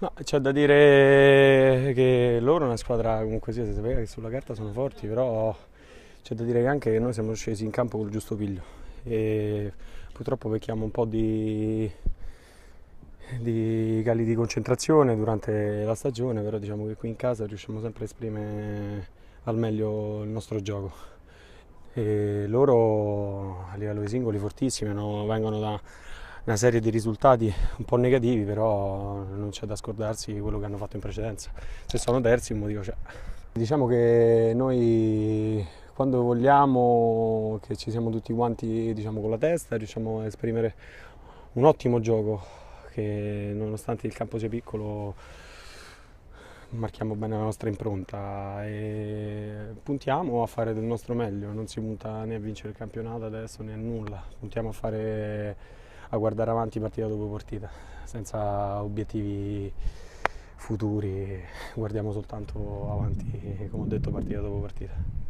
Ma c'è da dire che loro è una squadra comunque sia, si sapeva che sulla carta sono forti, però c'è da dire che anche noi siamo scesi in campo col giusto piglio e purtroppo pecchiamo un po' di cali di concentrazione durante la stagione, però diciamo che qui in casa riusciamo sempre a esprimere al meglio il nostro gioco. E loro a livello di singoli fortissimi vengono da una serie di risultati un po' negativi, però non c'è da scordarsi di quello che hanno fatto in precedenza. Se sono terzi un motivo c'è. Diciamo che noi quando vogliamo, che ci siamo tutti quanti diciamo, con la testa, riusciamo a esprimere un ottimo gioco che nonostante il campo sia piccolo marchiamo bene la nostra impronta e puntiamo a fare del nostro meglio, non si punta né a vincere il campionato adesso né a nulla, puntiamo a guardare avanti partita dopo partita, senza obiettivi futuri, guardiamo soltanto avanti, come ho detto, partita dopo partita.